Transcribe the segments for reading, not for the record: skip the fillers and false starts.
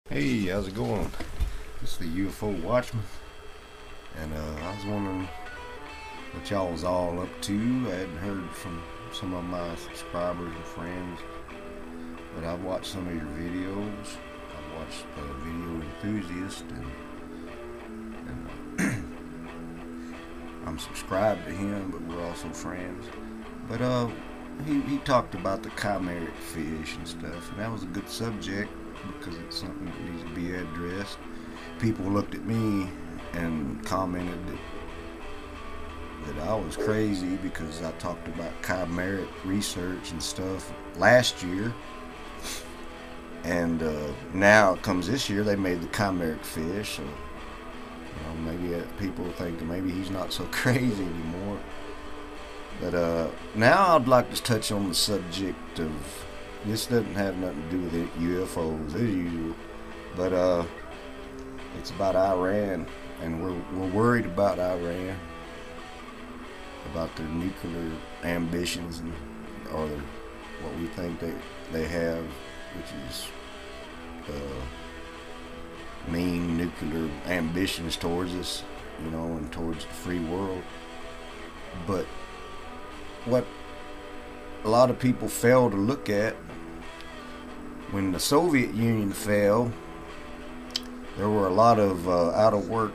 Hey, how's it going? This is the UFO Watchman, and I was wondering what y'all was all up to. I hadn't heard from some of my subscribers and friends, but I've watched some of your videos. I've watched Video Enthusiast, and I'm subscribed to him, but we're also friends. But he talked about the chimeric fish and stuff, and that was a good subject because it's something that needs to be addressed. People looked at me and commented that I was crazy because I talked about chimeric research and stuff last year, and now it comes this year they made the chimeric fish, so maybe people think that maybe he's not so crazy anymore. But now I'd like to touch on the subject of, this doesn't have nothing to do with UFOs as usual, but it's about Iran, and we're worried about Iran, about their nuclear ambitions, and or what we think they have, which is mean nuclear ambitions towards us, and towards the free world. But what a lot of people fail to look at, when the Soviet Union fell, there were a lot of out-of-work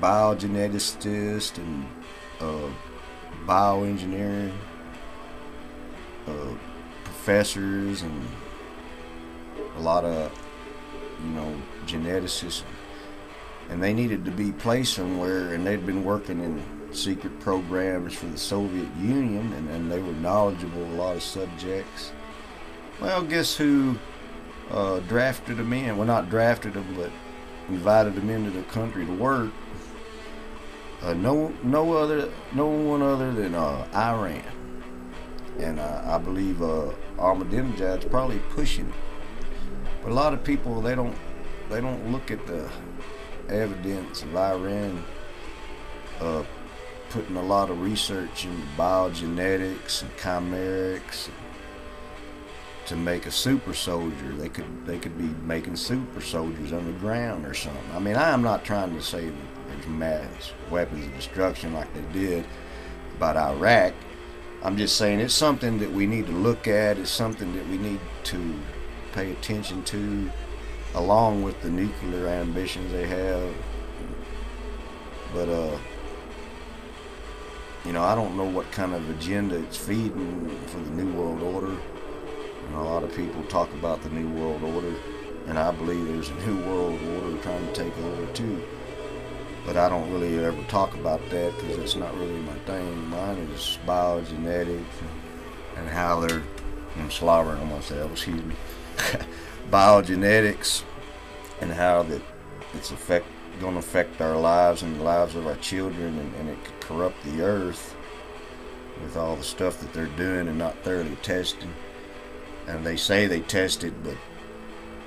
biogeneticists and bioengineering professors, and a lot of geneticists, and they needed to be placed somewhere, and they'd been working in secret programs for the Soviet Union, and they were knowledgeable a lot of subjects. Well, guess who drafted them in? Well, not drafted them, but invited them into the country to work. No one other than Iran, and I believe Ahmadinejad's probably pushing it. But a lot of people, they don't look at the evidence of Iran putting a lot of research into biogenetics and chimerics to make a super soldier. They could be making super soldiers underground or something. I mean, I am not trying to say that there's mass weapons of destruction like they did about Iraq. I'm just saying it's something that we need to look at. It's something that we need to pay attention to, along with the nuclear ambitions they have. But I don't know what kind of agenda it's feeding for the New World Order. A lot of people talk about the New World Order, and I believe there's a New World Order trying to take over too. But I don't really ever talk about that because it's not really my thing. Mine is biogenetics and how they're, I'm slobbering on myself, excuse me. Biogenetics, and how that it's going to affect our lives and the lives of our children, and it could corrupt the earth with all the stuff that they're doing and not thoroughly testing. And they say they test it, but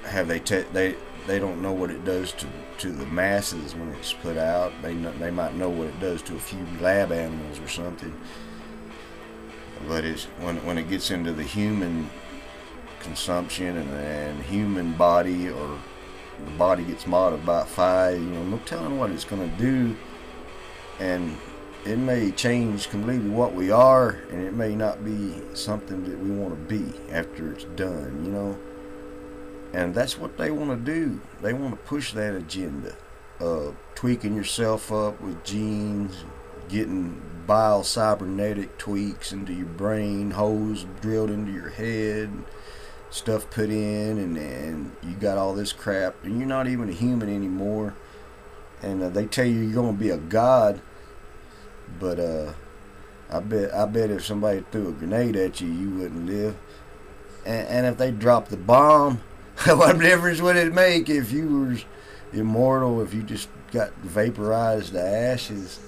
have they they don't know what it does to the masses when it's put out. They might know what it does to a few lab animals or something, but it's when it gets into the human consumption and human body, or the body gets modified, no telling what it's going to do, and it may change completely what we are, and it may not be something that we want to be after it's done, and that's what they want to do. They want to push that agenda, tweaking yourself up with genes, getting bio-cybernetic tweaks into your brain, holes drilled into your head, stuff put in, and you got all this crap, and you're not even a human anymore, and they tell you you're going to be a god. But I bet if somebody threw a grenade at you, you wouldn't live. And if they dropped the bomb, what difference would it make if you were immortal, if you just got vaporized to ashes?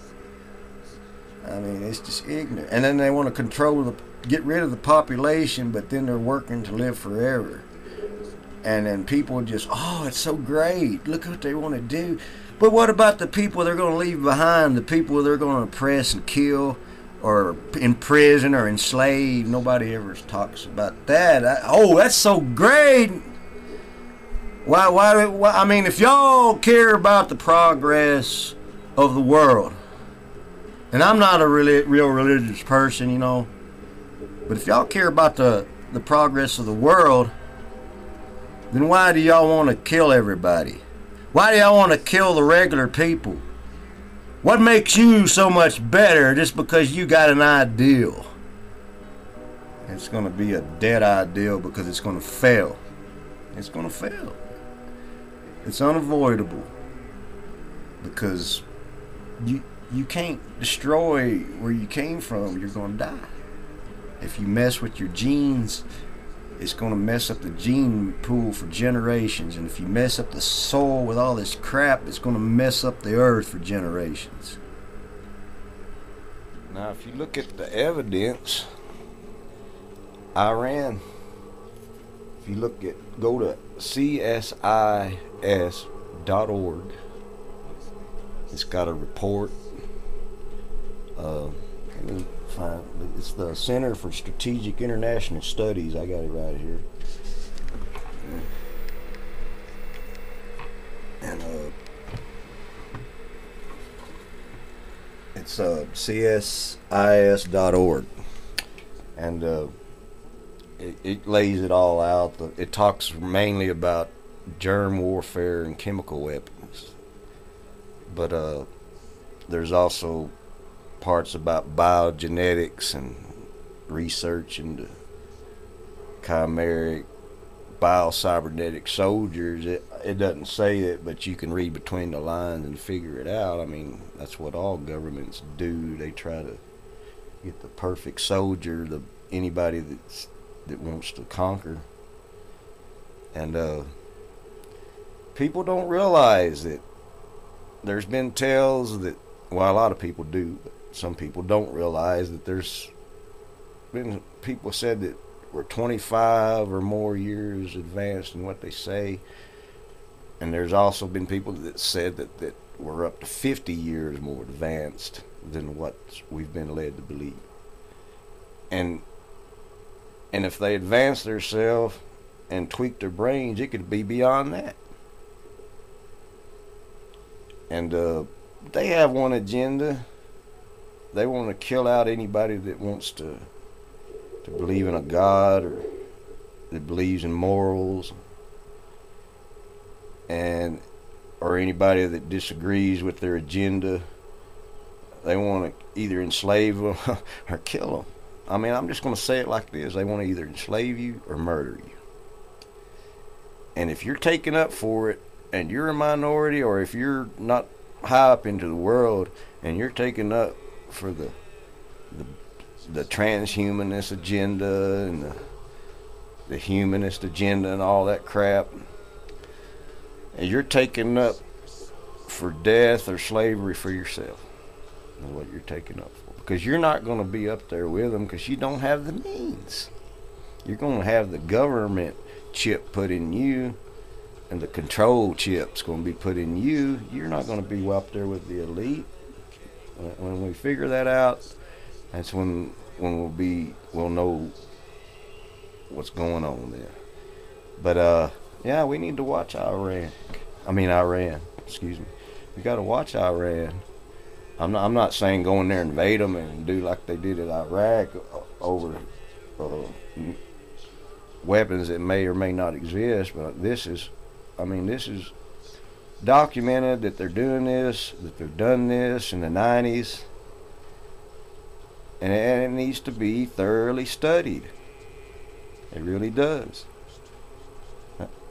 I mean, it's just ignorant. And then they want to get rid of the population, but then they're working to live forever. And then people just, oh, it's so great. Look what they want to do. But what about the people they're going to leave behind? The people they're going to oppress and kill, or imprison or enslave? Nobody ever talks about that. Oh, that's so great. Why? I mean, if y'all care about the progress of the world, and I'm not a real religious person, you know, but if y'all care about the progress of the world, then why do y'all want to kill everybody? Why do y'all want to kill the regular people? What makes you so much better just because you got an ideal? It's going to be a dead ideal because it's going to fail. It's going to fail. It's unavoidable because you can't destroy where you came from. You're going to die. If you mess with your genes, it's going to mess up the gene pool for generations. And if you mess up the soil with all this crap, it's going to mess up the earth for generations. Now, if you look at the evidence, Iran, if you look at, go to csis.org. It's got a report. Let me find, it's the Center for Strategic International Studies. I got it right here. And it's csis.org. And it lays it all out. It talks mainly about germ warfare and chemical weapons, but there's also parts about biogenetics and research into chimeric biocybernetic soldiers. It doesn't say it, but you can read between the lines and figure it out. I mean, that's what all governments do. They try to get the perfect soldier, anybody that wants to conquer. And people don't realize that there's been tales that, well, a lot of people do, but some people don't realize that there's been people said that we're 25 or more years advanced in what they say. And there's also been people that said that we're up to 50 years more advanced than what we've been led to believe. And if they advance themselves and tweak their brains, it could be beyond that. And they have one agenda. They want to kill out anybody that wants to believe in a God or that believes in morals, or anybody that disagrees with their agenda. They want to either enslave them or kill them. I mean, I'm just going to say it like this. They want to either enslave you or murder you. And if you're taken up for it and you're a minority, or if you're not high up into the world and you're taken up for the transhumanist agenda and the humanist agenda and all that crap, and you're taken up for death or slavery for yourself, is what you're taken up for. Because you're not going to be up there with them because you don't have the means. You're going to have the government chip put in you, and the control chip's going to be put in you. You're not going to be up there with the elite. When we figure that out, that's when we'll know what's going on there. But yeah, we need to watch Iran. Excuse me. We got to watch Iran. I'm not saying go in there and invade them and do like they did in Iraq over weapons that may or may not exist. But this is documented that they're doing this, that they've done this in the 90s, and it needs to be thoroughly studied. It really does.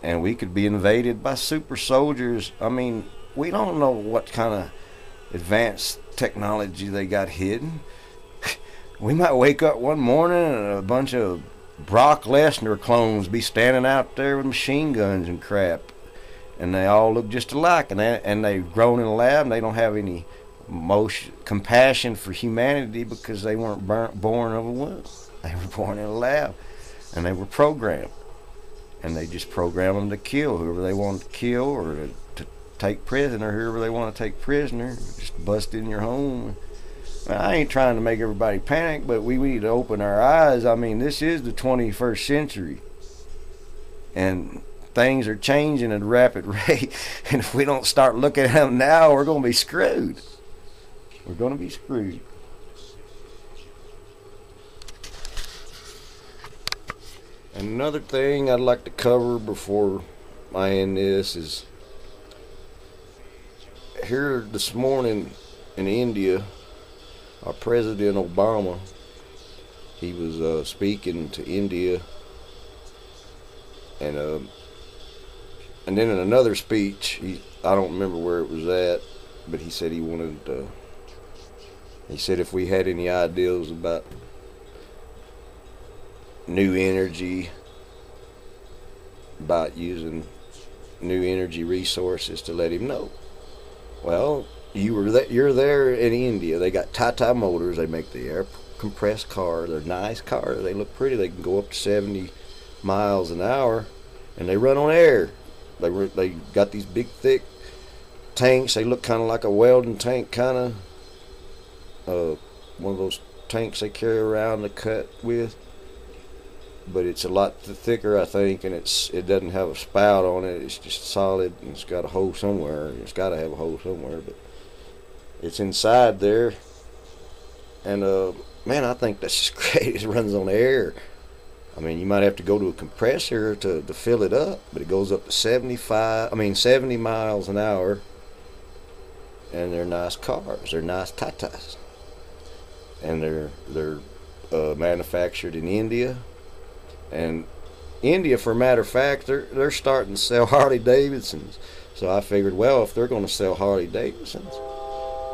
And we could be invaded by super soldiers. I mean, we don't know what kind of advanced technology they got hidden. We might wake up one morning and a bunch of Brock Lesnar clones be standing out there with machine guns and crap, and they all look just alike, and they've grown in a lab, and they don't have any compassion for humanity because they weren't born of a womb. They were born in a lab, and they were programmed, and they just program them to kill whoever they want to kill, or to take prisoner whoever they want to take prisoner. Just bust in your home. I ain't trying to make everybody panic, but we need to open our eyes. I mean, this is the 21st century, and things are changing at a rapid rate, and if we don't start looking at them now, we're going to be screwed. We're going to be screwed. And another thing I'd like to cover before I end this is, here this morning in India, our President Obama, he was speaking to India, and then in another speech, I don't remember where it was at, but he said he said if we had any ideas about new energy, about using new energy resources, to let him know. Well, you're there in India. They got Tata motors. They make the air compressed cars. They're nice cars. They look pretty. They can go up to 70 miles an hour, and they run on air. They got these big thick tanks. They look kind of like a welding tank, kind of one of those tanks they carry around to cut with, but it's a lot thicker, I think, and it doesn't have a spout on it. It's just solid, and it's got a hole somewhere. It's got to have a hole somewhere, but it's inside there. And man, I think that's just great. It runs on air. I mean, you might have to go to a compressor to fill it up, but it goes up to 70 miles an hour, and they're nice cars. They're nice tatas, and they're manufactured in India. And India, for a matter of fact, they're starting to sell Harley Davidsons. So I figured, well, if they're going to sell Harley Davidsons,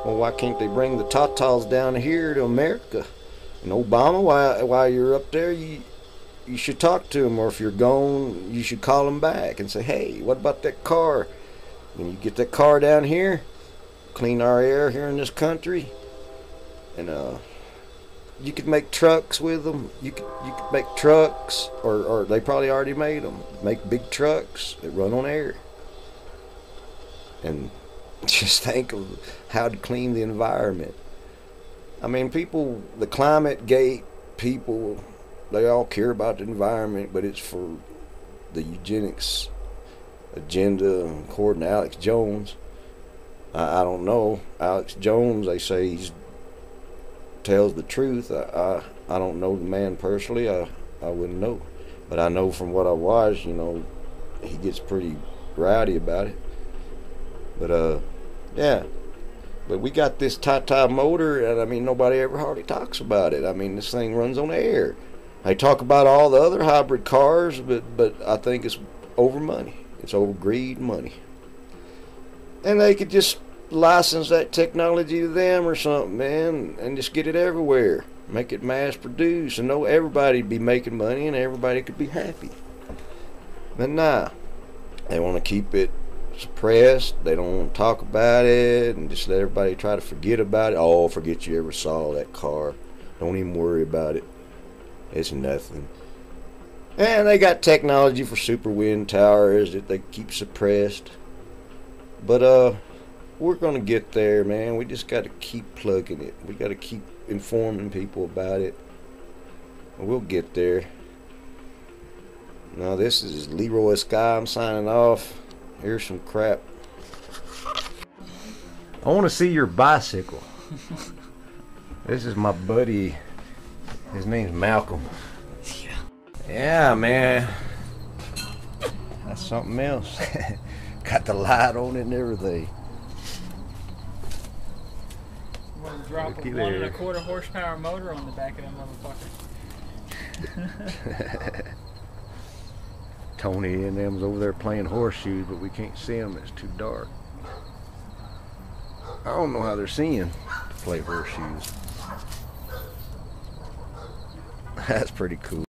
well, why can't they bring the tatas down here to America? And Obama, while you're up there, you should talk to them, or if you're gone, you should call them back and say, hey, what about that car? When you get that car down here, clean our air here in this country, and you could make trucks with them. You could make trucks, or they probably already made them. Make big trucks that run on air. And just think of how to clean the environment. I mean, people, the climate gate people, they all care about the environment, but it's for the eugenics agenda, according to Alex Jones. I don't know. Alex Jones, they say he tells the truth. I don't know the man personally. I wouldn't know. But I know from what I watched, he gets pretty rowdy about it. But, yeah. But we got this Tata motor, and I mean, nobody ever hardly talks about it. I mean, this thing runs on air. They talk about all the other hybrid cars, but I think it's over money. It's over greed money. And they could just license that technology to them or something, man, and just get it everywhere. Make it mass produced, and everybody'd be making money, and everybody could be happy. But nah, they want to keep it suppressed. They don't want to talk about it, and just let everybody try to forget about it. Oh, forget you ever saw that car. Don't even worry about it. It's nothing. And they got technology for super wind towers that they keep suppressed. But we're gonna get there, man. We just got to keep plugging it. We got to keep informing people about it. We'll get there. Now, this is Leroy Sky. I'm signing off. Here's some crap. I want to see your bicycle. This is my buddy. His name's Malcolm. Yeah, man. That's something else. Got the light on it and everything. I'm gonna drop a 1 1/4 horsepower motor on the back of them motherfuckers. Tony and them's over there playing horseshoes, but we can't see them. It's too dark. I don't know how they're seeing to play horseshoes. That's pretty cool.